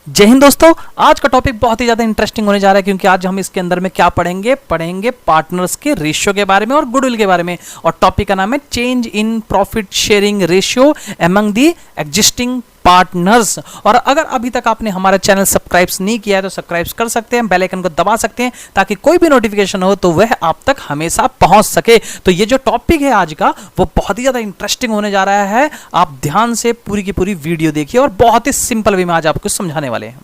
जय हिंद दोस्तों। आज का टॉपिक बहुत ही ज्यादा इंटरेस्टिंग होने जा रहा है क्योंकि आज हम इसके अंदर में क्या पढ़ेंगे पार्टनर्स के रेशियो के बारे में और गुडविल के बारे में। और टॉपिक का नाम है change in profit sharing ratio among the existing partners. और अगर अभी तक आपने हमारा चैनल सब्सक्राइब नहीं किया है तो सब्सक्राइब कर सकते हैं, बेल आइकन को दबा सकते हैं ताकि कोई भी नोटिफिकेशन हो तो वह आप तक हमेशा पहुंच सके। तो ये जो टॉपिक है आज का वो बहुत ही ज्यादा इंटरेस्टिंग होने जा रहा है। आप ध्यान से पूरी की पूरी वीडियो देखिए और बहुत ही सिंपल वे में आज आपको समझाने वाले हैं।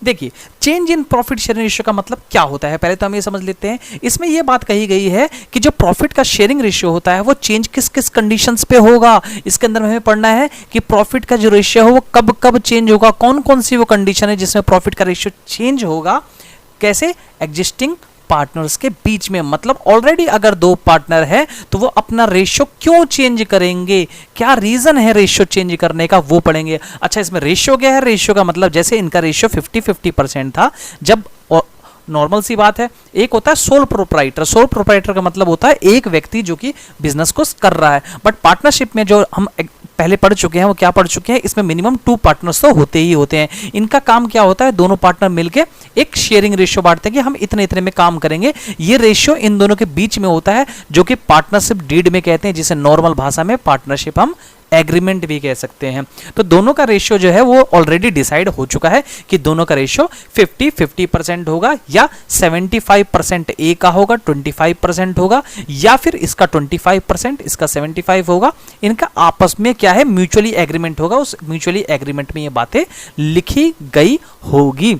देखिए, change in profit sharing ratio का मतलब क्या होता है, पहले तो हम ये समझ लेते हैं। इसमें यह बात कही गई है कि जो प्रॉफिट का शेयरिंग रेशियो होता है वो चेंज किस किस कंडीशंस पे होगा। इसके अंदर हमें पढ़ना है कि प्रॉफिट का जो रेशियो है वो कब कब चेंज होगा, कौन कौन सी वो कंडीशन है जिसमें प्रॉफिट का रेशियो चेंज होगा, कैसे एग्जिस्टिंग पार्टनर्स के बीच में। मतलब ऑलरेडी अगर दो पार्टनर है तो वो अपना रेशियो क्यों चेंज करेंगे, क्या रीजन है रेशियो चेंज करने का, वो पढ़ेंगे। अच्छा, इसमें रेशियो क्या है? रेशियो का मतलब जैसे इनका रेशियो 50-50% था, जब नॉर्मल सी बात है, एक होता है सोल प्रोप्राइटर। सोल प्रोप्राइटर का मतलब होता है एक व्यक्ति जो कि बिजनेस को कर रहा है। बट पार्टनरशिप में जो हम पहले पढ़ चुके हैं वो क्या पढ़ चुके हैं, इसमें मिनिमम 2 पार्टनर्स तो होते ही होते हैं। इनका काम क्या होता है, दोनों पार्टनर मिलके एक शेयरिंग रेशियो बांटते हैं कि हम इतने इतने में काम करेंगे। ये रेशियो इन दोनों के बीच में होता है जो कि पार्टनरशिप डीड में कहते हैं, जिसे नॉर्मल भाषा में पार्टनरशिप हम एग्रीमेंट भी कह सकते हैं। तो दोनों का रेशियो जो है वो ऑलरेडी डिसाइड हो चुका है कि दोनों का रेशियो 50-50% होगा या 75% ए का होगा, 25% होगा, या फिर इसका 25% इसका 75 होगा। इनका आपस में क्या है, म्यूचुअली एग्रीमेंट होगा। उस म्यूचुअली एग्रीमेंट में ये बातें लिखी गई होगी।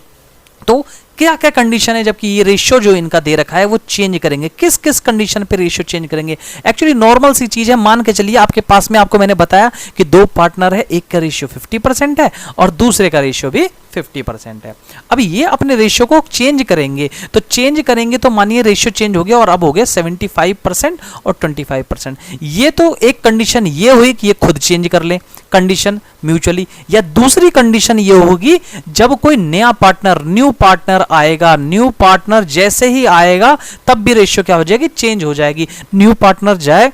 तो क्या क्या कंडीशन है जबकि ये रेशियो जो इनका दे रखा है वो चेंज करेंगे, किस किस कंडीशन पे रेशियो चेंज करेंगे। एक्चुअली नॉर्मल सी चीज है, मान के चलिए आपके पास में, आपको मैंने बताया कि दो पार्टनर है, एक का रेशियो 50% है और दूसरे का रेशियो भी 50% है। अब ये अपने रेशियो को चेंज करेंगे, तो चेंज करेंगे तो मानिए रेशियो चेंज हो गया और अब हो गया 75% और 25%। ये तो एक कंडीशन ये हुई कि ये खुद चेंज कर ले कंडीशन म्यूचुअली, या दूसरी कंडीशन ये होगी जब कोई नया पार्टनर, न्यू पार्टनर आएगा। न्यू पार्टनर जैसे ही आएगा तब भी रेशियो क्या हो जाएगी, चेंज हो जाएगी। न्यू पार्टनर जाए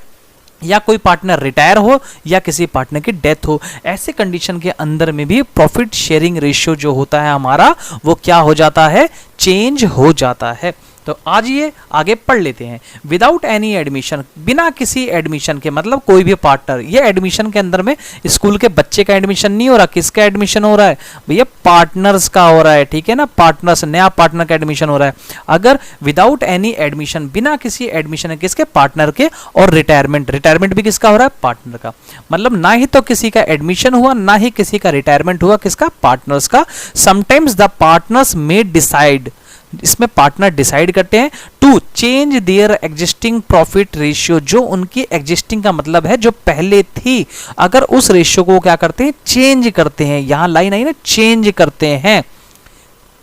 या कोई पार्टनर रिटायर हो या किसी पार्टनर की डेथ हो, ऐसे कंडीशन के अंदर में भी प्रॉफिट शेयरिंग रेशियो जो होता है हमारा वो क्या हो जाता है, चेंज हो जाता है। तो आज ये आगे पढ़ लेते हैं। विदाउट एनी एडमिशन, बिना किसी एडमिशन के, मतलब कोई भी पार्टनर, ये एडमिशन के अंदर में स्कूल के बच्चे का एडमिशन नहीं हो रहा, किसका एडमिशन हो रहा है भैया, पार्टनर्स का हो रहा है, ठीक है ना। पार्टनर्स, नया पार्टनर का एडमिशन हो रहा है। अगर विदाउट एनी एडमिशन, बिना किसी एडमिशन है, किसके, पार्टनर के, और रिटायरमेंट, रिटायरमेंट भी किसका हो रहा है, पार्टनर का। मतलब ना ही तो किसी का एडमिशन हुआ, ना ही किसी का रिटायरमेंट हुआ, किसका, पार्टनर्स का। Sometimes the partners may decide, इसमें पार्टनर डिसाइड करते हैं to change their existing profit ratio, जो उनकी एग्जिस्टिंग का मतलब है जो पहले थी, अगर उस रेशियो को क्या करते हैं, चेंज करते हैं। यहां लाइन आई ना, चेंज करते हैं।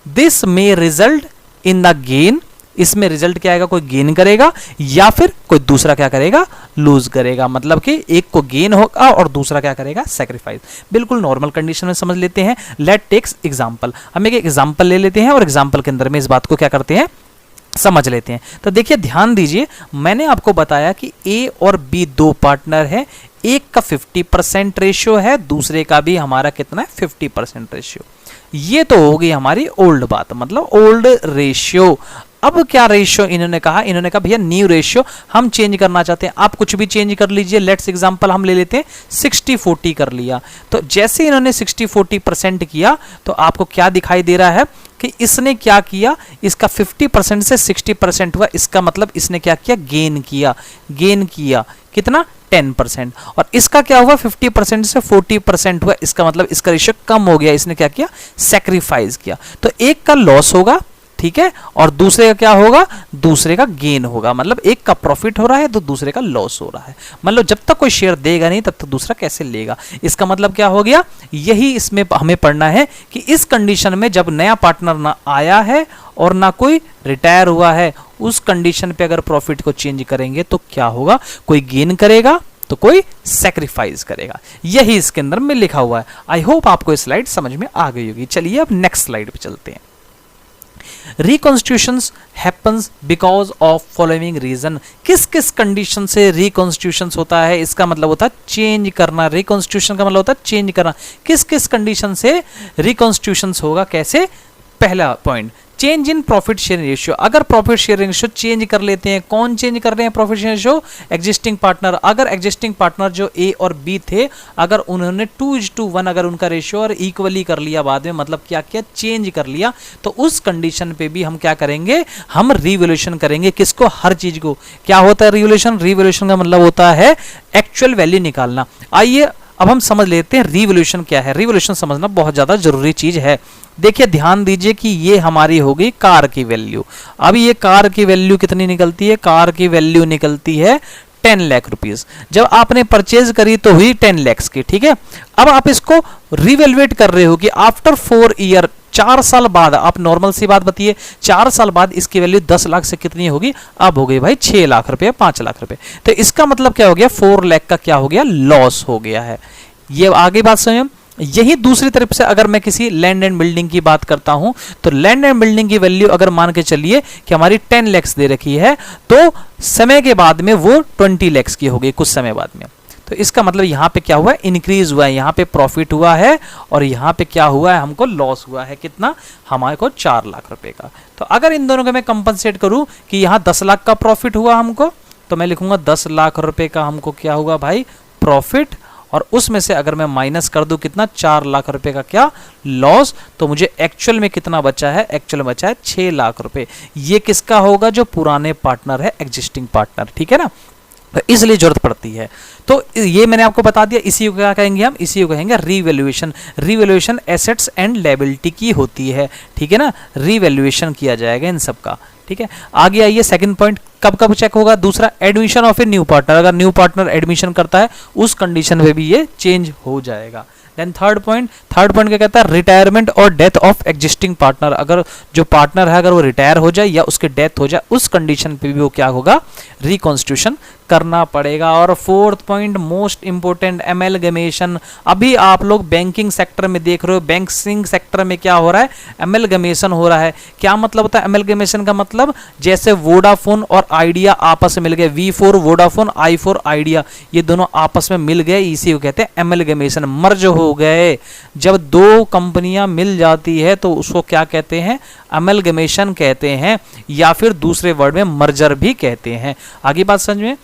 This may result in the gain, इसमें रिजल्ट क्या आएगा, कोई गेन करेगा या फिर कोई दूसरा क्या करेगा, लूज करेगा। मतलब कि एक को गेन होगा और दूसरा क्या करेगा, सैक्रिफाइस। बिल्कुल नॉर्मल कंडीशन में समझ लेते हैं। लेट टेक्स एग्जांपल, हम एक एग्जांपल ले लेते हैं और एग्जांपल के अंदर में इस बात को क्या करते हैं, समझ लेते हैं। तो देखिए, ध्यान दीजिए, मैंने आपको बताया कि ए और बी दो पार्टनर है, एक का 50% रेशियो है, दूसरे का भी हमारा कितना है, 50% रेशियो। ये तो हो गई हमारी ओल्ड बात, मतलब ओल्ड रेशियो। अब क्या रेशियो इन्होंने कहा, इन्होंने कहा भैया न्यू रेशियो हम चेंज करना चाहते हैं। आप कुछ भी चेंज कर लीजिए। लेट्स एग्जांपल हम ले लेते हैं 60-40 कर लिया। तो जैसे इन्होंने 60-40% किया तो आपको क्या दिखाई दे रहा है कि इसने क्या किया, इसका 50% से 60% हुआ। इसका मतलब इसने क्या किया, गेन किया। गेन किया कितना, 10%। और इसका क्या हुआ, 50% से 40% हुआ। इसका मतलब इसका रेशियो कम हो गया, इसने क्या किया, सैक्रिफाइस किया। तो एक का लॉस होगा, ठीक है, और दूसरे का क्या होगा, दूसरे का गेन होगा। मतलब एक का प्रॉफिट हो रहा है तो दूसरे का लॉस हो रहा है। मतलब जब तक कोई शेयर देगा नहीं तब तक दूसरा कैसे लेगा। इसका मतलब क्या हो गया, यही इसमें हमें पढ़ना है कि इस कंडीशन में जब नया पार्टनर ना आया है और ना कोई रिटायर हुआ है, उस कंडीशन पे अगर प्रॉफिट को चेंज करेंगे तो क्या होगा, कोई गेन करेगा तो कोई सैक्रिफाइस करेगा। यही इसके अंदर में लिखा हुआ है। आई होप आपको ये स्लाइड समझ में आ गई होगी। चलिए अब नेक्स्ट स्लाइड पे चलते हैं। Reconstitutions happens because of following reason. किस किस कंडीशन से रिकॉन्स्टिट्यूशंस होता है, इसका मतलब होता है चेंज करना। रिकॉन्स्टिट्यूशन का मतलब होता है चेंज करना। किस किस कंडीशन से रिकॉन्स्टिट्यूशंस होगा, कैसे? पहला point, change in profit sharing ratio. अगर प्रॉफिट शेयरिंग रेशियो चेंज कर लेते हैं, कौन चेंज कर रहे हैं profit sharing ratio? Existing partner. अगर एग्जिस्टिंग पार्टनर जो ए और बी थे, अगर उन्होंने 2:1 अगर उनका रेशियो और इक्वली कर लिया बाद में, मतलब क्या किया, चेंज कर लिया, तो उस कंडीशन पे भी हम क्या करेंगे, हम रिवैल्यूएशन करेंगे। किसको? हर चीज को। क्या होता है रिवैल्यूएशन? रिवैल्यूएशन का मतलब होता है एक्चुअल वैल्यू निकालना। आइए अब हम समझ लेते हैं रिवैल्यूएशन क्या है। रिवैल्यूएशन समझना बहुत ज्यादा जरूरी चीज है। देखिए ध्यान दीजिए कि ये हमारी हो गई कार की वैल्यू। अब ये कार की वैल्यू कितनी निकलती है? कार की वैल्यू निकलती है 10 लाख रुपीस। जब आपने परचेज करी तो हुई 10 लाख की, ठीक है। अब आप इसको रिवैल्यूएट कर रहे हो कि आफ्टर 4 ईयर, 4 साल बाद, आप नॉर्मल सी बात बताइए, 4 साल बाद इसकी वैल्यू 10 लाख से कितनी होगी? अब हो गई भाई 6 लाख रुपए, 5 लाख रुपए। तो इसका मतलब क्या हो गया? 4 लाख का क्या हो गया? लॉस हो गया है। ये आगे बात समझो। यही दूसरी तरफ से अगर मैं किसी लैंड एंड बिल्डिंग की बात करता हूं, तो लैंड एंड बिल्डिंग की वैल्यू अगर मान के चलिए कि हमारी 10 लाख दे रखी है, तो समय के बाद में वो 20 लाख की हो गई कुछ समय बाद में। तो इसका मतलब यहां पे क्या हुआ है? इंक्रीज हुआ है, यहां पे प्रॉफिट हुआ है, और यहां पे क्या हुआ है? हमको लॉस हुआ है। कितना? हमारे को 4 लाख रुपए का। तो अगर इन दोनों को मैं कंपनसेट करूं कि यहां 10 लाख का प्रॉफिट हुआ हमको, तो मैं लिखूंगा 10 लाख रुपए का हमको क्या हुआ भाई? प्रॉफिट। और उसमें से अगर मैं माइनस कर दूं कितना? 4 लाख रुपए का क्या? लॉस। तो मुझे एक्चुअल में कितना बचा है? एक्चुअल में बचा है 6 लाख रुपए। ये किसका होगा? जो पुराने पार्टनर है, एग्जिस्टिंग पार्टनर, ठीक है ना। तो इसलिए जरूरत पड़ती है। तो ये मैंने आपको बता दिया। इसी को क्या कहेंगे हम? इसी को कहेंगे revaluation. Revaluation assets and liability की होती है, ठीक है ना। रिवैल्यूएशन किया जाएगा इन सब का, ठीक है। आगे आइए, सेकंड पॉइंट कब कब चेक होगा? दूसरा, admission of a new partner. अगर न्यू पार्टनर एडमिशन करता है, उस कंडीशन पे भी ये चेंज हो जाएगा। देन थर्ड पॉइंट क्या कहता है? रिटायरमेंट और डेथ ऑफ एग्जिस्टिंग पार्टनर। अगर जो पार्टनर है अगर वो रिटायर हो जाए या उसके डेथ हो जाए, उस कंडीशन पे भी वो क्या होगा? रिकॉन्स्टिट्यूशन करना पड़ेगा। और फोर्थ पॉइंट मोस्ट इंपोर्टेंट, एमएलगमेशन। अभी आप लोग बैंकिंग सेक्टर में देख रहे हो, बैंकिंग सेक्टर में क्या हो रहा है? एमएलगमेशन हो रहा है। क्या मतलब होता है एमएलगमेशन का? मतलब जैसे वोडाफोन और आइडिया आपस में मिल गए, V4 वोडाफोन, I4 आइडिया, ये दोनों आपस में मिल गए, इसी को कहते हैं एमएलगमेशन। मर्ज हो गए। जब दो कंपनियां मिल जाती है तो उसको क्या कहते हैं? एमएलगमेशन कहते हैं, या फिर दूसरे वर्ड में मर्जर भी कहते हैं। आगे बात समझ में?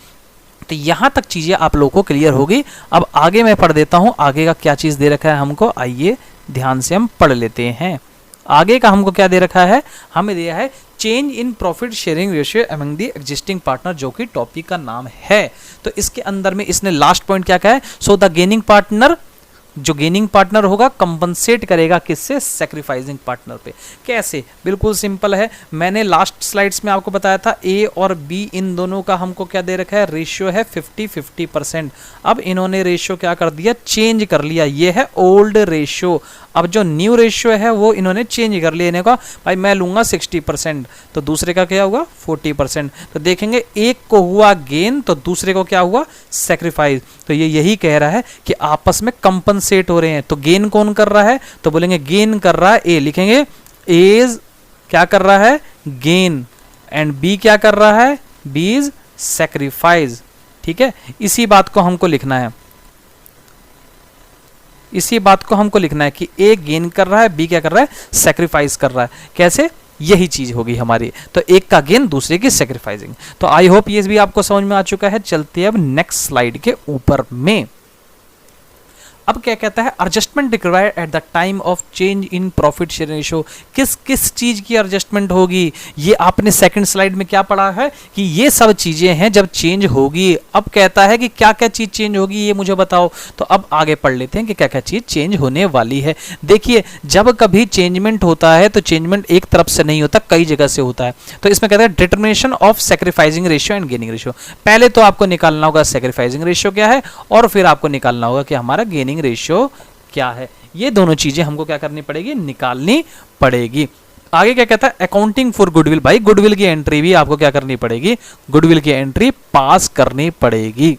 तो यहां तक चीजें आप लोगों को क्लियर होगी। अब आगे मैं पढ़ देता हूं, आगे का क्या चीज दे रखा है हमको। आइए ध्यान से हम पढ़ लेते हैं। आगे का हमको क्या दे रखा है? हमें दिया है change in profit sharing ratio among the existing partner, जो कि टॉपिक का नाम है। तो इसके अंदर में इसने लास्ट पॉइंट क्या कहा है? सो द गेनिंग पार्टनर, जो गेनिंग पार्टनर होगा कंपनसेट करेगा किससे? सैक्रिफाइसिंग पार्टनर पे। कैसे? बिल्कुल सिंपल है। मैंने लास्ट स्लाइड्स में आपको बताया था ए और बी इन दोनों का हमको क्या दे रखा है? रेशियो है 50-50%। अब इन्होंने रेशियो क्या कर दिया? चेंज कर लिया। ये है ओल्ड रेशियो। अब जो न्यू रेशियो है वो इन्होंने चेंज कर लिया। इन्हें कहा भाई मैं लूंगा 60%, तो दूसरे का क्या हुआ? 40%। तो देखेंगे एक को हुआ गेन तो दूसरे को क्या हुआ? सैक्रिफाइस। तो ये यही कह रहा है कि आपस में कंपनसेट हो रहे हैं। तो गेन कौन कर रहा है? तो बोलेंगे गेन कर रहा है ए, लिखेंगे एज क्या कर रहा है? गेन। एंड बी क्या कर रहा है? बी इज सैक्रिफाइस, ठीक है। इसी बात को हमको लिखना है, इसी बात को हमको लिखना है कि ए गेन कर रहा है, बी क्या कर रहा है? सैक्रिफाइस कर रहा है। कैसे? यही चीज होगी हमारी। तो एक का गेन, दूसरे की सैक्रिफाइसिंग। तो आई होप ये भी आपको समझ में आ चुका है। चलते हैं अब नेक्स्ट स्लाइड के ऊपर में। अब क्या कहता है? Adjustment required at the time of change in profit sharing ratio. किस किस चीज की एडजस्टमेंट होगी? ये आपने सेकंड स्लाइड में क्या पढ़ा है कि ये सब चीजें हैं जब चेंज होगी। अब कहता है कि क्या क्या चीज चेंज होगी ये मुझे बताओ। तो अब आगे पढ़ लेते हैं कि क्या क्या चीज चेंज होने वाली है। देखिए जब कभी चेंजमेंट होता है तो चेंजमेंट एक तरफ से नहीं होता, कई जगह से होता है। तो इसमें कहता है determination of sacrificing ratio and gaining ratio. पहले तो आपको निकालना होगा सैक्रिफाइसिंग रेशियो क्या है, और फिर आपको निकालना होगा कि हमारा गेनिंग रेशियो क्या है। ये दोनों चीजें हमको क्या करनी पड़ेगी? निकालनी पड़ेगी। आगे क्या कहता है? Accounting for goodwill. भाई गुडविल की एंट्री भी आपको क्या करनी पड़ेगी? गुडविल की एंट्री पास करनी पड़ेगी।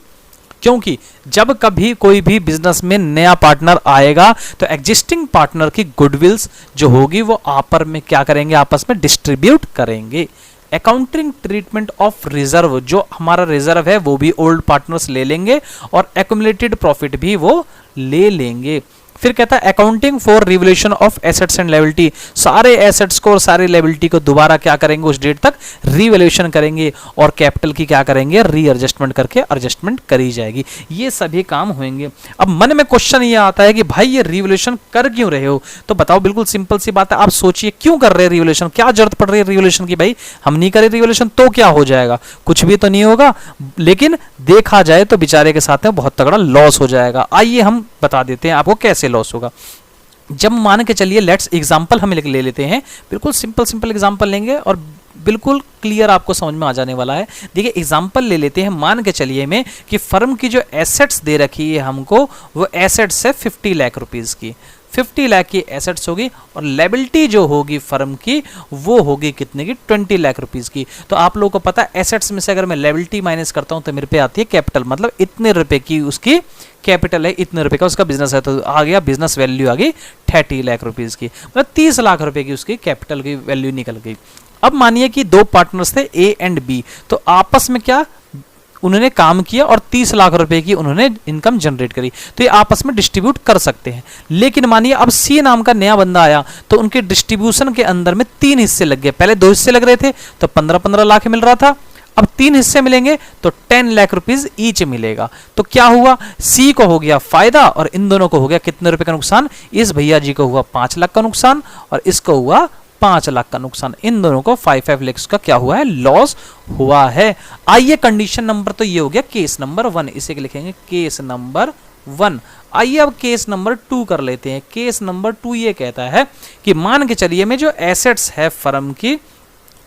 क्योंकि जब कभी कोई भी बिजनेस में नया पार्टनर आएगा तो एग्जिस्टिंग पार्टनर की गुडविल्स जो होगी वो आपस में क्या करेंगे, आपस में डिस्ट्रीब्यूट करेंगे। अकाउंटिंग ट्रीटमेंट ऑफ रिजर्व, जो हमारा रिजर्व है वो भी ओल्ड पार्टनर्स ले लेंगे और एक्यूमुलेटेड प्रॉफिट भी वो ले लेंगे। फिर कहता है accounting for revolution of assets and liability, सारे एसेट्स को और सारी लायबिलिटी को दोबारा क्या करेंगे, उस डेट तक रिवोल्यूशन करेंगे और कैपिटल की क्या करेंगे, रीएडजस्टमेंट करके एडजस्टमेंट करी जाएगी। ये सभी काम होंगे। अब मन में क्वेश्चन ये आता है कि भाई ये रिवोल्यूशन कर क्यों रहे हो, तो बताओ, बिल्कुल सिंपल सी बात है, आप सोचिए क्यों कर रहे हैं रिवोल्यूशन, क्या जरूरत पड़ रही है रिवोल्यूशन की, भाई हम नहीं करें रिवोल्यूशन तो क्या हो जाएगा, कुछ भी तो नहीं होगा, लेकिन देखा जाए तो बेचारे के साथ में बहुत तगड़ा लॉस हो जाएगा। आइए हम बता देते हैं आपको कैसे लॉस होगा। जब मान के चलिए लेट्स एग्जांपल हम ले लेते हैं, बिल्कुल सिंपल एग्जांपल लेंगे और बिल्कुल क्लियर आपको समझ में आ जाने वाला है। देखिए एग्जांपल ले लेते हैं, मान के चलिए में कि फर्म की जो एसेट्स दे रखी है हमको, वो एसेट्स है 50 लाख रुपीस की, 50 लाख की एसेट्स होगी और लायबिलिटी जो होगी फर्म की वो होगी कितने की, 20 लाख रुपीस की। तो आप लोगों को पता है एसेट्स में से अगर मैं लायबिलिटी माइनस करता हूं तो मेरे पे आती है कैपिटल, मतलब इतने रुपए की उसकी कैपिटल है, इतने रुपए का उसका बिजनेस है, तो आ गया बिजनेस वैल्यू आ गई 30 लाख रुपीस की, मतलब 30 लाख रुपए की उसकी कैपिटल की वैल्यू निकल गई। अब मानिए कि दो पार्टनर्स थे ए एंड बी, तो आपस में क्या उन्होंने काम किया और 30 लाख रुपए की उन्होंने इनकम जनरेट करी, तो ये आपस में डिस्ट्रीब्यूट कर सकते हैं। लेकिन मानिए अब सी नाम का नया बंदा आया तो उनके डिस्ट्रीब्यूशन के अंदर में 3 हिस्से लग गए, पहले 2 हिस्से लग रहे थे तो 15-15 लाख मिल रहा था, अब 3 हिस्से मिलेंगे तो 10 लाख रुपीज ईच मिलेगा। तो क्या हुआ, सी को हो गया फायदा और इन दोनों को हो गया कितने रुपए का नुकसान, इस भैया जी को हुआ 5 लाख का नुकसान और इसको हुआ 5 लाख का नुकसान, इन दोनों को 5 लाख का क्या हुआ है, लॉस हुआ है। आइए कंडीशन नंबर तो ये हो गया केस नंबर 1, इसे लिखेंगे केस नंबर 1। आइए अब केस नंबर 2 कर लेते हैं। केस नंबर 2 ये कहता है कि मान के चलिए में जो एसेट्स है फर्म की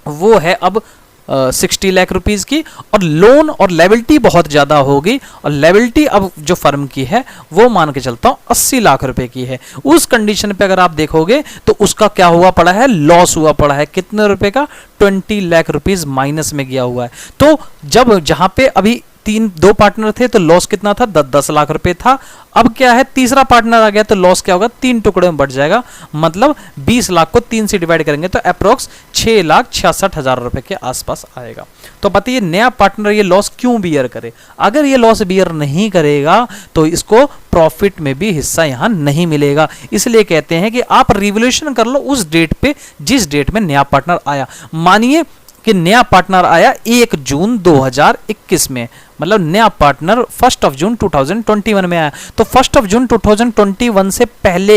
वो है अब 60 लाख रुपीस की और लोन और लायबिलिटी बहुत ज्यादा होगी और लायबिलिटी अब जो फर्म की है वो मान के चलता हूं 80 लाख रुपए की है। उस कंडीशन पे अगर आप देखोगे तो उसका क्या हुआ पड़ा है, लॉस हुआ पड़ा है, कितने रुपए का, 20 लाख रुपीस माइनस में गया हुआ है। तो जब जहां पे अभी 2 पार्टनर थे तो लॉस कितना था, 10 लाख रुपए था। अब क्या है, तीसरा पार्टनर आ गया तो लॉस क्या होगा, 3 टुकड़े में बढ़ जाएगा, मतलब 20 लाख को 3 से डिवाइड करेंगे तो अप्रोक्स 6,66,000 रुपए के आसपास आएगा। तो बताइए नया पार्टनर ये लॉस क्यों बियर करे, अगर ये लॉस बियर नहीं करेगा तो इसको प्रॉफिट में भी हिस्सा यहां नहीं मिलेगा। इसलिए कहते हैं कि आप रिवोल्यूशन कर लो उस डेट पे जिस डेट में नया पार्टनर आया। मानिए कि नया पार्टनर आया 1 जून 2021 में, मतलब नया पार्टनर 1 जून 2021 में आया, तो 1 जून 2021 से पहले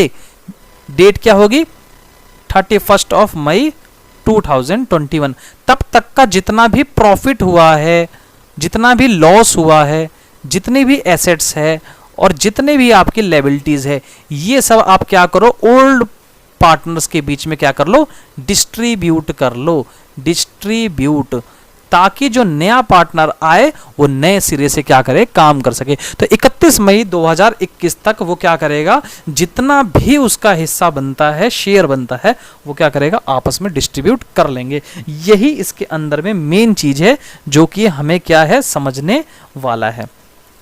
डेट क्या होगी, 31 मई 2021। तब तक का जितना भी प्रॉफिट हुआ है, जितना भी लॉस हुआ है, जितने भी एसेट्स है और जितने भी आपकी लायबिलिटीज है, ये सब आप क्या करो, ओल्ड पार्टनर्स के बीच में क्या कर लो, डिस्ट्रीब्यूट कर लो, डिस्ट्रीब्यूट, ताकि जो नया पार्टनर आए वो नए सिरे से क्या करे, काम कर सके। तो 31 मई 2021 तक वो क्या करेगा, जितना भी उसका हिस्सा बनता है, शेयर बनता है, वो क्या करेगा, आपस में डिस्ट्रीब्यूट कर लेंगे। यही इसके अंदर में मेन चीज है जो कि हमें क्या है, समझने वाला है।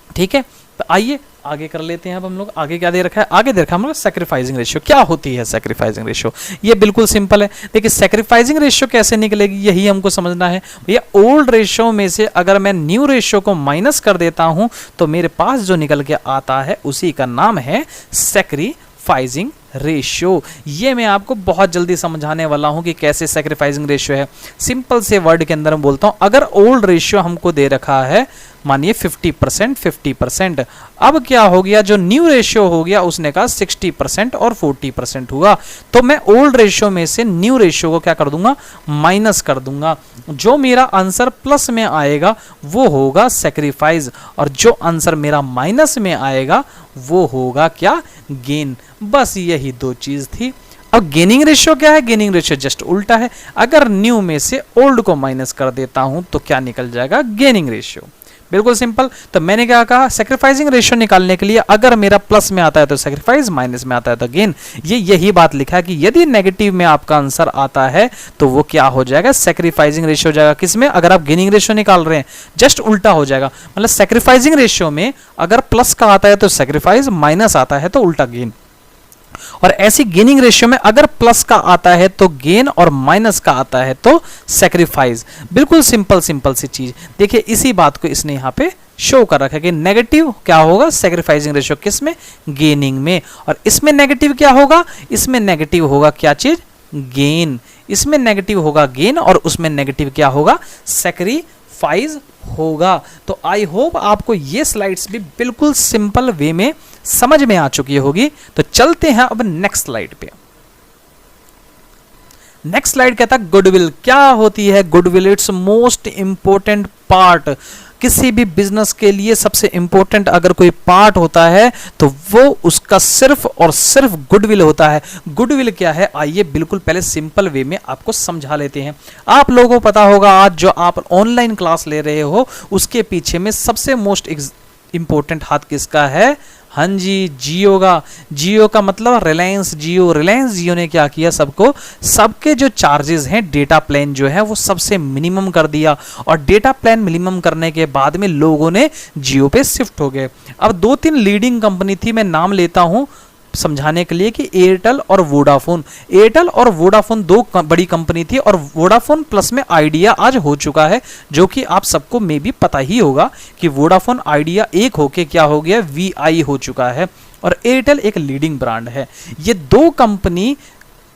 ठीक है, तो आइए आगे कर लेते हैं। अब हम लोग आगे क्या दे रखा है, आगे दे रखा है हम लोग सैक्रिफाइसिंग रेशियो। क्या होती है सैक्रिफाइसिंग रेशियो, ये बिल्कुल सिंपल है। देखिए सैक्रिफाइसिंग रेशियो कैसे निकलेगी, यही हमको समझना है। भैया ओल्ड रेशियो में से अगर मैं न्यू रेशियो को माइनस कर देता हूं तो मेरे पास जो निकल के आता है उसी का नाम है सैक्रिफाइसिंग रेशियो। ये मैं आपको बहुत जल्दी समझाने वाला हूं कि कैसे सैक्रिफाइसिंग रेशियो है। सिंपल से वर्ड के अंदर मैं बोलता हूं, अगर ओल्ड रेशियो हमको दे रखा है मानिए 50% 50%, अब क्या हो गया, जो न्यू रेशियो हो गया उसने कहा 60% और 40% हुआ, तो मैं ओल्ड रेशियो में से न्यू रेशियो को क्या कर दूंगा, माइनस कर दूंगा। जो मेरा आंसर प्लस में आएगा वो होगा सैक्रिफाइस और जो आंसर मेरा माइनस में आएगा वो होगा क्या, गेन। बस यही 2 चीज थी। अब गेनिंग रेशियो क्या है, गेनिंग रेशियो जस्ट उल्टा है। अगर न्यू में से ओल्ड को माइनस कर देता हूं तो क्या निकल जाएगा, गेनिंग रेशियो। बिल्कुल सिंपल। तो मैंने क्या कहा, सैक्रिफाइसिंग रेशियो निकालने के लिए अगर मेरा प्लस में आता है तो सैक्रिफाइस, माइनस में आता है तो गेन। ये यही बात लिखा है कि यदि नेगेटिव में आपका आंसर आता है तो वो क्या हो जाएगा, सैक्रिफाइसिंग रेशियो हो जाएगा। किसमें, अगर आप गेनिंग रेशियो निकाल रहे हैं, जस्ट उल्टा हो जाएगा। मतलब सैक्रिफाइसिंग रेशियो में अगर प्लस का आता है तो सैक्रिफाइस, माइनस आता है तो उल्टा गेन। और ऐसी गेनिंग रेशियो में अगर प्लस का आता है तो गेन और माइनस का आता है तो सैक्रिफाइस। बिल्कुल सिंपल सिंपल सी चीज। देखिए इसी बात को इसने यहां पे शो कर रखा है कि नेगेटिव क्या होगा, सैक्रिफाइसिंग रेशियो किसमें, गेनिंग में। और इसमें नेगेटिव क्या होगा, इसमें नेगेटिव होगा क्या चीज, गेन। इसमें नेगेटिव होगा गेन और उसमें नेगेटिव क्या होगा, सैक्रिफाइस होगा। तो आई होप आपको ये स्लाइड्स भी बिल्कुल सिंपल वे में समझ में आ चुकी होगी। तो चलते हैं अब नेक्स्ट स्लाइड पे। नेक्स्ट स्लाइड कहता है गुडविल। क्या होती है goodwill, it's most important part. किसी भी बिजनेस के लिए सबसे इंपॉर्टेंट अगर कोई पार्ट होता है तो वो उसका सिर्फ और सिर्फ गुडविल होता है। गुडविल क्या है, आइए बिल्कुल पहले सिंपल वे में आपको समझा लेते हैं। आप लोगों को पता होगा आज जो आप ऑनलाइन क्लास ले रहे हो उसके पीछे में सबसे मोस्ट इंपॉर्टेंट हाथ किसका है, हाँ जी, जियो का। जियो का मतलब रिलायंस जियो। रिलायंस जियो ने क्या किया, सबको सबके जो चार्जेस हैं डेटा प्लान जो है वो सबसे मिनिमम कर दिया। और डेटा प्लान मिनिमम करने के बाद में लोगों ने जियो पे शिफ्ट हो गए। अब दो तीन लीडिंग कंपनी थी, मैं नाम लेता हूं समझाने के लिए, कि एयरटेल और वोडाफोन। एयरटेल और वोडाफोन दो बड़ी कंपनी थी और वोडाफोन प्लस में आइडिया आज हो चुका है, जो कि आप सबको मे भी पता ही होगा कि वोडाफोन आइडिया एक होके क्या हो गया, वीआई हो चुका है। और एयरटेल एक लीडिंग ब्रांड है। ये दो कंपनी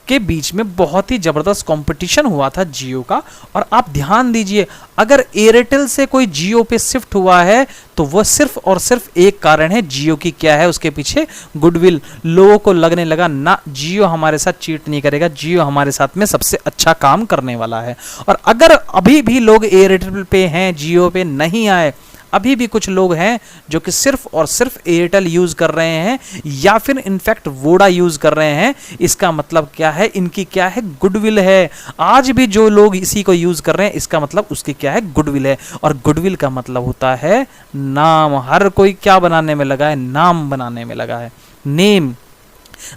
के बीच में बहुत ही जबरदस्त कंपटीशन हुआ था जियो का। और आप ध्यान दीजिए, अगर एयरटेल से कोई जियो पे शिफ्ट हुआ है तो वह सिर्फ और सिर्फ एक कारण है, जियो की क्या है, उसके पीछे गुडविल। लोगों को लगने लगा ना जियो हमारे साथ चीट नहीं करेगा, जियो हमारे साथ में सबसे अच्छा काम करने वाला है। और अगर अभी भी लोग एयरटेल पे हैं, जियो पे नहीं आए, अभी भी कुछ लोग हैं जो कि सिर्फ और सिर्फ एयरटेल यूज कर रहे हैं या फिर इनफैक्ट वोडा यूज कर रहे हैं, इसका मतलब क्या है, इनकी क्या है, गुडविल है। आज भी जो लोग इसी को यूज कर रहे हैं इसका मतलब उसकी क्या है, गुडविल है। और गुडविल का मतलब होता है नाम। हर कोई क्या बनाने में लगा है, नाम बनाने में लगा है, name.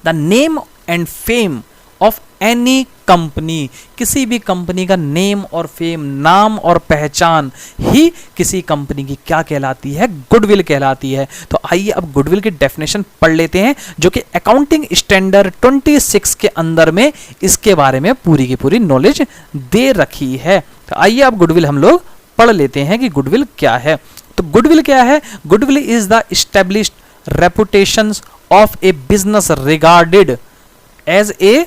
The name and fame of any company, किसी भी कंपनी का नेम और फेम, नाम और पहचान ही किसी कंपनी की क्या कहलाती है, गुडविल कहलाती है। तो आइए अब गुडविल की डेफिनेशन पढ़ लेते हैं, जो कि अकाउंटिंग स्टैंडर्ड 26 के अंदर में इसके बारे में पूरी की पूरी नॉलेज दे रखी है। तो आइए अब गुडविल हम लोग पढ़ लेते हैं कि गुडविल क्या है। तो गुडविल क्या है, goodwill is the established reputation of a business regarded as a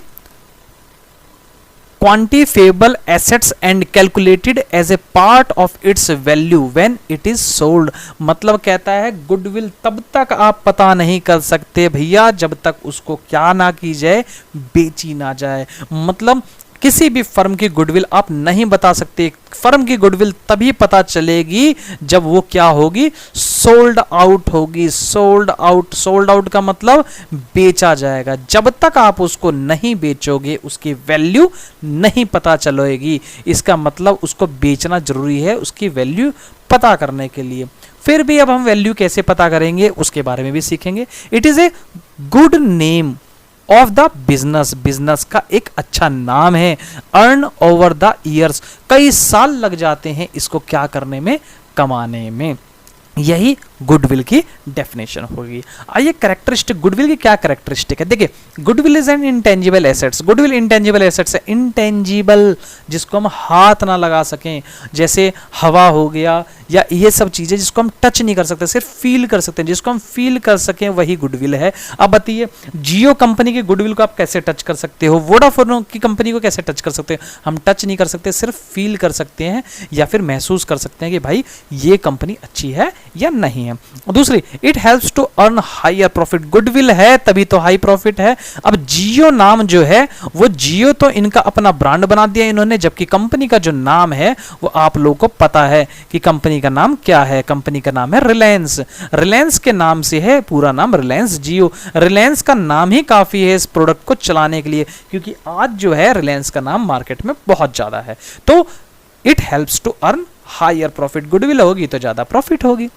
quantifiable assets and calculated as a part of its value when it is sold। मतलब कहता है गुडविल तब तक आप पता नहीं कर सकते भैया जब तक उसको क्या ना की जाए, बेची ना जाए। मतलब किसी भी फर्म की गुडविल आप नहीं बता सकते। फर्म की गुडविल तभी पता चलेगी जब वो क्या होगी, सोल्ड आउट होगी। सोल्ड आउट, सोल्ड आउट का मतलब बेचा जाएगा। जब तक आप उसको नहीं बेचोगे उसकी वैल्यू नहीं पता चलेगी। इसका मतलब उसको बेचना जरूरी है उसकी वैल्यू पता करने के लिए। फिर भी अब हम वैल्यू कैसे पता करेंगे उसके बारे में भी सीखेंगे। It is a good name of the business, business का एक अच्छा नाम है। अर्न ओवर द ईयर्स, कई साल लग जाते हैं इसको क्या करने में, कमाने में। यही गुडविल की डेफिनेशन होगी। आइए कैरेक्टरिस्टिक, गुडविल की क्या कैरेक्टरिस्टिक है। देखिए goodwill is an intangible assets. Goodwill intangible assets है, इंटेंजिबल जिसको हम हाथ ना लगा सकें, जैसे हवा हो गया या ये सब चीजें जिसको हम टच नहीं कर सकते, सिर्फ फील कर सकते हैं। जिसको हम फील कर सकें वही गुडविल है। अब बताइए जियो कंपनी की गुडविल को आप कैसे टच कर सकते हो, वोडाफोन की कंपनी को कैसे टच कर सकते हो, हम टच नहीं कर सकते, सिर्फ फील कर सकते हैं या फिर महसूस कर सकते हैं कि भाई ये कंपनी अच्छी है या नहीं है। दूसरी, it helps to earn higher profit. Goodwill है तभी तो हाई प्रॉफिट है। अब जियो नाम जो है वो जियो तो इनका अपना ब्रांड बना दिया इन्होंने, जबकि कंपनी का जो नाम है वो आप लोगों को पता है कि कंपनी का नाम क्या है। कंपनी का नाम है रिलायंस। रिलायंस के नाम से है पूरा नाम रिलायंस जियो। रिलायंस का नाम ही काफी है इस प्रोडक्ट को चलाने के लिए, क्योंकि आज जो है रिलायंस का नाम मार्केट में बहुत ज्यादा है। तो it helps to earn higher profit, goodwill होगी तो ज़्यादा प्रॉफिट होगी।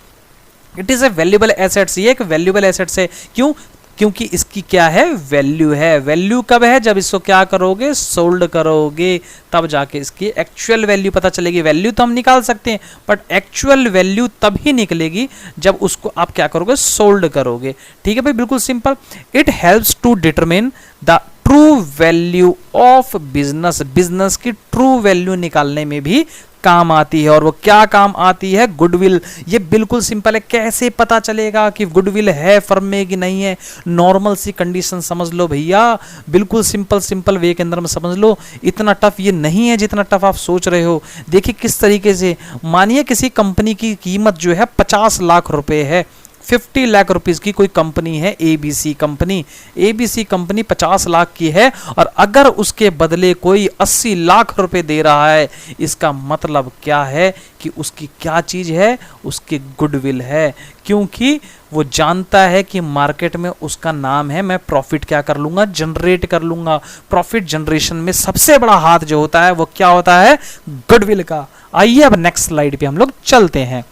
It is a valuable assets, ये एक वैल्यूएबल एसेट्स है। क्यों? क्योंकि इसकी क्या है, वैल्यू है। वैल्यू कब है? जब इसको क्या करोगे, सोल्ड करोगे, तब जाके इसकी एक्चुअल वैल्यू पता चलेगी। वैल्यू तो हम निकाल सकते हैं, बट एक्चुअल वैल्यू तभी निकलेगी जब उसको आप क्या करोगे, सोल्ड करोगे। ठीक है भाई, बिल्कुल simple. It helps to determine the true value of business, business की ट्रू वैल्यू निकालने में भी काम आती है। और वो क्या काम आती है, गुडविल। ये बिल्कुल सिंपल है। कैसे पता चलेगा कि गुडविल है फर्म में कि नहीं है? नॉर्मल सी कंडीशन समझ लो भैया, बिल्कुल सिंपल वे के अंदर में समझ लो। इतना टफ ये नहीं है जितना टफ आप सोच रहे हो। देखिए किस तरीके से, मानिए किसी कंपनी की कीमत जो है 50 लाख रुपए है, 50 लाख रुपीस की कोई कंपनी है, ABC company. ABC company 50 lakh की है और अगर उसके बदले कोई 80 लाख रुपए दे रहा है, इसका मतलब क्या है कि उसकी क्या चीज है, उसकी गुडविल है। क्योंकि वो जानता है कि मार्केट में उसका नाम है, मैं प्रॉफिट क्या कर लूंगा, जनरेट कर लूंगा। प्रॉफिट जनरेशन में सबसे बड़ा हाथ जो होता है वो क्या होता है, गुडविल का। आइए अब नेक्स्ट स्लाइड पे हम लोग चलते हैं।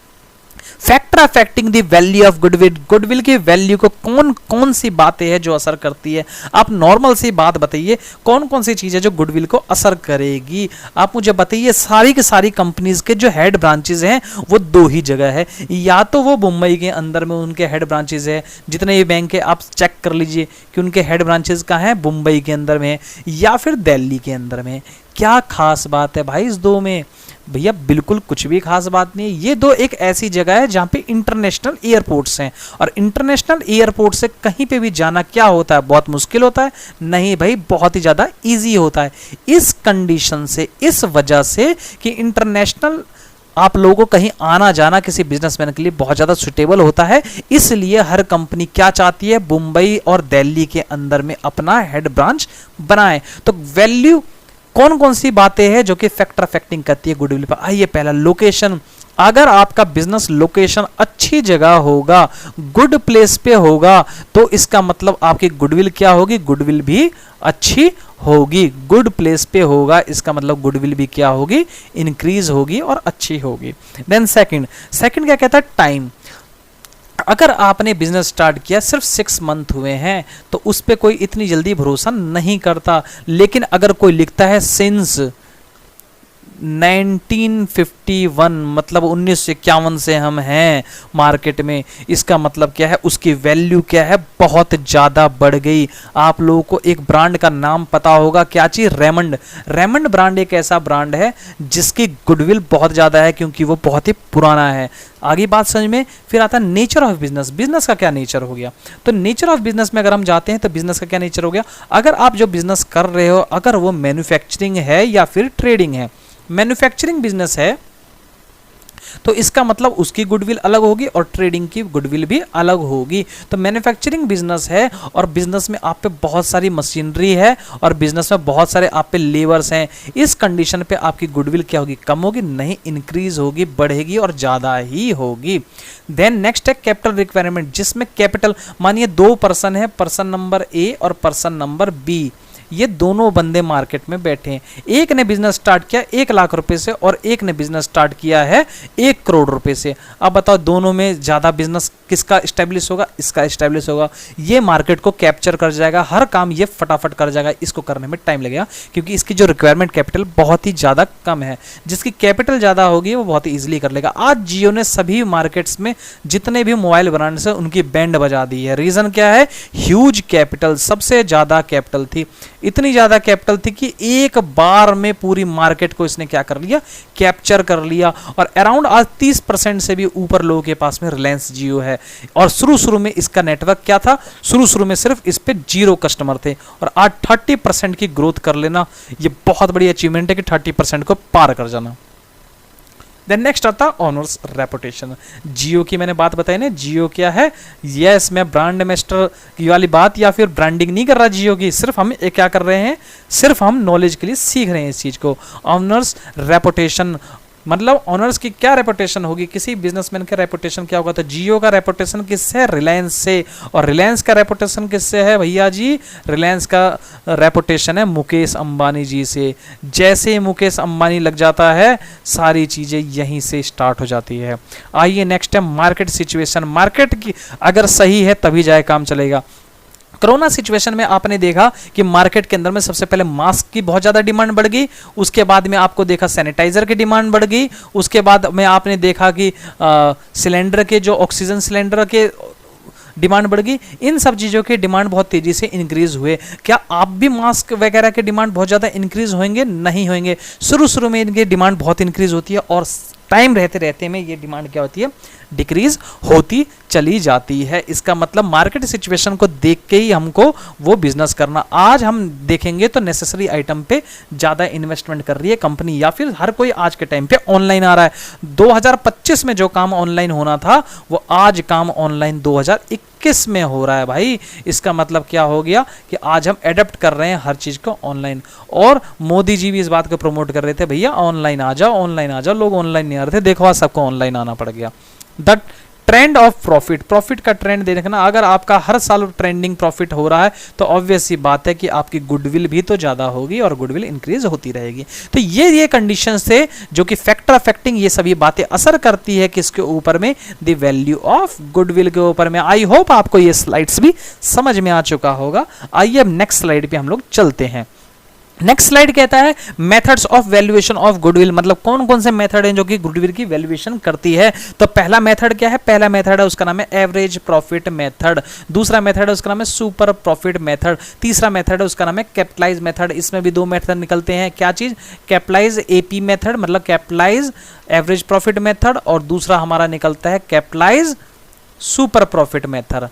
Factor affecting the value of goodwill, goodwill की वैल्यू को कौन कौन सी बातें हैं जो असर करती है? आप नॉर्मल सी बात बताइए, कौन कौन सी चीजें जो गुडविल को असर करेगी, आप मुझे बताइए। सारी की सारी कंपनीज के जो हेड ब्रांचेज हैं वो 2 ही जगह है, या तो वो मुंबई के अंदर में उनके हेड ब्रांचेज है, जितने भी बैंक है आप चेक कर लीजिए कि उनके हेड ब्रांचेज कहाँ है, मुंबई के अंदर में, या फिर दिल्ली के अंदर में। क्या खास बात है भाई इस 2 में? भैया बिल्कुल कुछ भी खास बात नहीं है। ये 2 एक ऐसी जगह है जहां पे इंटरनेशनल एयरपोर्ट्स हैं, और इंटरनेशनल एयरपोर्ट से कहीं पे भी जाना क्या होता है, बहुत मुश्किल होता है? नहीं भाई, बहुत ही ज्यादा इजी होता है। इस कंडीशन से, इस वजह से कि इंटरनेशनल आप लोगों को कहीं आना जाना किसी बिजनेसमैन के लिए बहुत ज्यादा सुटेबल होता है, इसलिए हर कंपनी क्या चाहती है, मुंबई और दिल्ली के अंदर में अपना हेड ब्रांच बनाए। तो वैल्यू कौन कौन सी बातें हैं जो कि फैक्टर अफेक्टिंग करती है गुडविल पर? आइए, पहला लोकेशन। अगर आपका बिजनेस लोकेशन अच्छी जगह होगा, गुड प्लेस पे होगा, तो इसका मतलब आपकी गुडविल क्या होगी, गुडविल भी अच्छी होगी। गुड प्लेस पे होगा, इसका मतलब गुडविल भी क्या होगी, इंक्रीज होगी और अच्छी होगी। देन सेकंड क्या कहता है, टाइम। अगर आपने बिजनेस स्टार्ट किया, सिर्फ 6 मंथ हुए हैं, तो उस पर कोई इतनी जल्दी भरोसा नहीं करता। लेकिन अगर कोई लिखता है सिंस 1951, मतलब 1951 से हम हैं मार्केट में, इसका मतलब क्या है, उसकी वैल्यू क्या है, बहुत ज़्यादा बढ़ गई। आप लोगों को एक ब्रांड का नाम पता होगा, क्या चीज़, रेमंड। रेमंड ब्रांड एक ऐसा ब्रांड है जिसकी गुडविल बहुत ज़्यादा है क्योंकि वो बहुत ही पुराना है। आगे बात समझ में। फिर आता है नेचर ऑफ बिजनेस। बिजनेस का क्या नेचर हो गया? तो नेचर ऑफ बिजनेस में अगर हम जाते हैं तो बिजनेस का क्या नेचर हो गया? अगर आप जो बिजनेस कर रहे हो, अगर वो मैन्युफैक्चरिंग है या फिर ट्रेडिंग है, मैन्युफैक्चरिंग बिजनेस है तो इसका मतलब उसकी गुडविल अलग होगी और ट्रेडिंग की गुडविल भी अलग होगी। तो मैन्युफैक्चरिंग बिजनेस है और बिजनेस में आप पे बहुत सारी मशीनरी है और बिजनेस में बहुत सारे आप पे लेबर्स हैं। इस कंडीशन पे आपकी गुडविल क्या होगी, कम होगी नहीं, इंक्रीज होगी, बढ़ेगी और ज़्यादा ही होगी। देन नेक्स्ट है कैपिटल रिक्वायरमेंट, जिसमें कैपिटल, मानिए 2 पर्सन है, पर्सन नंबर ए और पर्सन नंबर बी, ये दोनों बंदे मार्केट में बैठे हैं। एक ने बिजनेस स्टार्ट किया 1 लाख रुपए से और एक ने बिजनेस स्टार्ट किया है 1 करोड़ रुपए से। अब बताओ दोनों में ज्यादा बिजनेस किसका स्टैब्लिश होगा? इसका स्टैब्लिश होगा। ये मार्केट को कैप्चर कर जाएगा, हर काम ये फटाफट कर जाएगा। इसको करने में टाइम लगेगा क्योंकि इसकी जो रिक्वायरमेंट कैपिटल बहुत ही ज्यादा कम है। जिसकी कैपिटल ज्यादा होगी वो बहुत ही इजिली कर लेगा। आज जियो ने सभी मार्केट्स में जितने भी मोबाइल ब्रांड्स हैं उनकी बैंड बजा दी है। रीजन क्या है? ह्यूज कैपिटल, सबसे ज्यादा कैपिटल थी। इतनी ज्यादा कैपिटल थी कि एक बार में पूरी मार्केट को इसने क्या कर लिया, कैप्चर कर लिया। और अराउंड आज 30% से भी ऊपर लोगों के पास में रिलायंस जियो है। और शुरू में इसका नेटवर्क क्या था? शुरू में सिर्फ इस पे 0 कस्टमर थे और आज 30% की ग्रोथ कर लेना, ये बहुत बड़ी अचीवमेंट है कि 30% को पार कर जाना। देन नेक्स्ट आता ऑनर्स रेपुटेशन। जियो की मैंने बात बताई ना, जियो क्या है? यस, मैं ब्रांड एम्बेसडर की वाली बात या फिर ब्रांडिंग नहीं कर रहा जियो की, सिर्फ हम क्या कर रहे हैं, सिर्फ हम नॉलेज के लिए सीख रहे हैं इस चीज को। ऑनर्स रेपुटेशन, मतलब ऑनर्स की क्या रेपुटेशन होगी, किसी बिजनेसमैन का रेपुटेशन क्या होगा, तो जियो का रेपुटेशन किससे है, रिलायंस से। और रिलायंस का रेपुटेशन किससे है भैया जी, रिलायंस का रेपुटेशन है मुकेश अंबानी जी से। जैसे ही मुकेश अंबानी लग जाता है सारी चीजें यहीं से स्टार्ट हो जाती है। आइए नेक्स्ट है मार्केट सिचुएशन। मार्केट की अगर सही है तभी जाए काम चलेगा। कोरोना सिचुएशन में आपने देखा कि मार्केट के अंदर में सबसे पहले मास्क की बहुत ज़्यादा डिमांड बढ़ गई, उसके बाद में आपको देखा सैनिटाइजर की डिमांड बढ़ गई, उसके बाद में आपने देखा कि सिलेंडर के जो ऑक्सीजन सिलेंडर के डिमांड बढ़ गई। इन सब चीज़ों के डिमांड बहुत तेज़ी से इंक्रीज हुए। क्या आप भी मास्क वगैरह के डिमांड बहुत ज़्यादा इंक्रीज होंगे? नहीं होंगे। शुरू में इनकी डिमांड बहुत इंक्रीज होती है और टाइम रहते रहते में ये डिमांड क्या होती है, डिक्रीज होती चली जाती है। इसका मतलब मार्केट सिचुएशन को देख के ही हमको वो बिजनेस करना। आज हम देखेंगे तो नेसेसरी आइटम पे ज़्यादा इन्वेस्टमेंट कर रही है कंपनी, या फिर हर कोई आज के टाइम पे ऑनलाइन आ रहा है। 2025 में जो काम ऑनलाइन होना था वो आज काम ऑनलाइन 2021 में हो रहा है भाई। इसका मतलब क्या हो गया कि आज हम एडेप्ट कर रहे हैं हर चीज़ को ऑनलाइन। और मोदी जी भी इस बात को प्रमोट कर रहे थे, भैया ऑनलाइन आ जाओ, ऑनलाइन आ जाओ। लोग ऑनलाइन नहीं आ रहे थे, देखो आज सबको ऑनलाइन आना पड़ गया। The trend of profit, profit का ट्रेंड देखना। अगर आपका हर साल ट्रेंडिंग प्रॉफिट हो रहा है तो ऑब्वियस सी बात है कि आपकी गुडविल भी तो ज़्यादा होगी और गुडविल इंक्रीज होती रहेगी। तो ये कंडीशन से जो कि फैक्टर अफेक्टिंग ये सभी बातें असर करती है किसके ऊपर में, द वैल्यू ऑफ गुडविल के ऊपर में। आई होप आपको ये स्लाइड्स भी समझ में आ चुका होगा। आइए अब नेक्स्ट स्लाइड पे हम लोग चलते हैं। नेक्स्ट स्लाइड कहता है methods of valuation of goodwill, मतलब कौन कौन से मेथड हैं जो कि गुडविल की वैल्यूएशन करती है। तो पहला मेथड क्या है, पहला मेथड है उसका नाम है एवरेज प्रॉफिट मेथड। दूसरा मेथड है उसका नाम है सुपर प्रॉफिट मेथड। तीसरा मेथड है उसका नाम है कैपिटलाइज मेथड। इसमें भी दो मेथड निकलते हैं, क्या चीज, कैपिटलाइज एपी मेथड मतलब कैपिटलाइज एवरेज प्रॉफिट मेथड, और दूसरा हमारा निकलता है कैपिटलाइज सुपर प्रॉफिट मेथड।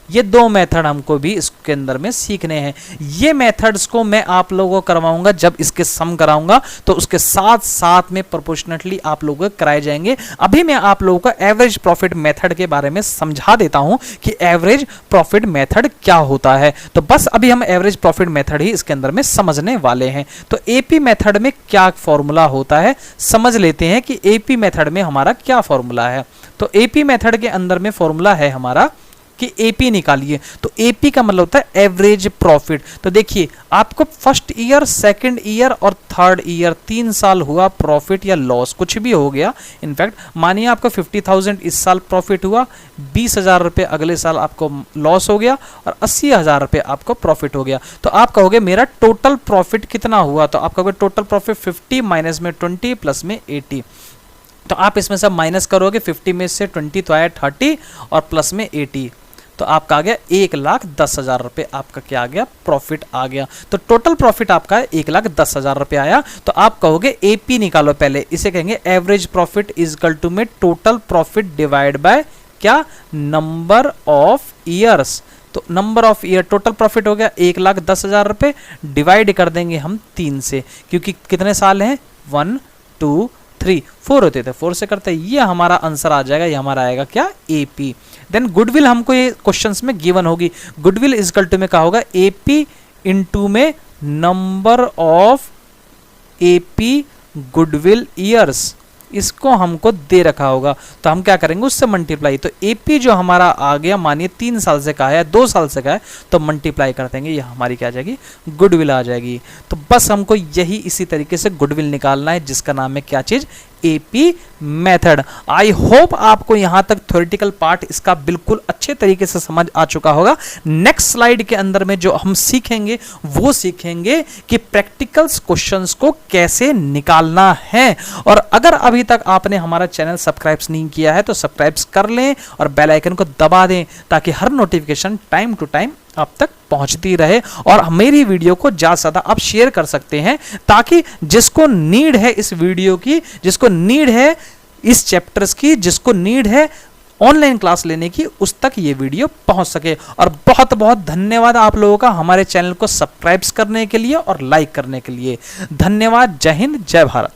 ये दो मेथड हमको भी इसके अंदर में सीखने हैं। ये मेथड्स को मैं आप लोगों को करवाऊंगा जब इसके सम कराऊंगा, तो उसके साथ साथ में प्रोपोर्शनली आप लोगों को कराए जाएंगे। अभी मैं आप लोगों को एवरेज प्रॉफिट मेथड के बारे में समझा देता हूं कि एवरेज प्रॉफिट मेथड क्या होता है। तो बस अभी हम एवरेज प्रॉफिट मेथड ही इसके अंदर में समझने वाले हैं। तो एपी मेथड में क्या फॉर्मूला होता है समझ लेते हैं कि एपी मेथड में हमारा क्या फॉर्मूला है। तो एपी मेथड के अंदर में फॉर्मूला है हमारा कि एपी निकालिए। तो एपी का मतलब होता है एवरेज प्रॉफिट। तो देखिए आपको फर्स्ट ईयर, सेकंड ईयर और थर्ड ईयर 3 साल हुआ प्रॉफिट या लॉस, कुछ भी हो गया। इनफैक्ट मानिए आपको 50,000 इस साल प्रॉफिट हुआ, 20,000 रुपये अगले साल आपको लॉस हो गया और 80,000 रुपये आपको प्रॉफिट हो गया। तो आप कहोगे मेरा टोटल प्रॉफिट कितना हुआ, तो आप कहोगे टोटल प्रॉफिट 50 माइनस में 20 प्लस में 80। तो आप इसमें सब माइनस करोगे, 50 में से 20 तो आया 30 और प्लस में 80, तो आपका आ गया 1,10,000 रुपये आपका क्या आ गया, प्रॉफिट आ गया। तो टोटल प्रॉफिट आपका 1,10,000 रुपये आया। तो आप कहोगे एपी निकालो, पहले इसे कहेंगे average profit is equal to में टोटल प्रॉफिट डिवाइड बाय क्या, नंबर ऑफ ईयर्स। तो number of year total profit हो गया 1,10,000 रुपये, डिवाइड कर देंगे हम 3 से, क्योंकि कितने साल हैं, 1 2 3 4 होते थे, 4 से करते हैं। ये हमारा आंसर आ जाएगा, ये हमारा आएगा क्या, एपी। देन गुडविल हमको ये क्वेश्चंस में गिवन होगी। गुडविल इज इक्वल टू में क्या होगा, एपी इनटू में number of AP goodwill years, इसको हमको दे रखा होगा। तो हम क्या करेंगे, उससे मल्टीप्लाई। तो एपी जो हमारा आ गया, मानिए 3 साल से का है, 2 साल से का है, तो मल्टीप्लाई कर देंगे, ये हमारी क्या आ जाएगी, गुडविल आ जाएगी। तो बस हमको यही इसी तरीके से गुडविल निकालना है, जिसका नाम है क्या चीज, एपी मेथड। आई होप आपको यहां तक थ्योरेटिकल पार्ट इसका बिल्कुल अच्छे तरीके से समझ आ चुका होगा। नेक्स्ट स्लाइड के अंदर में जो हम सीखेंगे वो सीखेंगे कि प्रैक्टिकल्स क्वेश्चंस को कैसे निकालना है। और अगर अभी तक आपने हमारा चैनल सब्सक्राइब नहीं किया है तो सब्सक्राइब कर लें और बेल आइकन को दबा दें, ताकि हर नोटिफिकेशन टाइम टू टाइम आप तक पहुंचती रहे। और मेरी वीडियो को ज्यादा से ज्यादा आप शेयर कर सकते हैं, ताकि जिसको नीड है इस वीडियो की, जिसको नीड है इस चैप्टर्स की, जिसको नीड है ऑनलाइन क्लास लेने की, उस तक ये वीडियो पहुंच सके। और बहुत बहुत धन्यवाद आप लोगों का हमारे चैनल को सब्सक्राइब करने के लिए और लाइक करने के लिए। धन्यवाद। जय हिंद, जय भारत।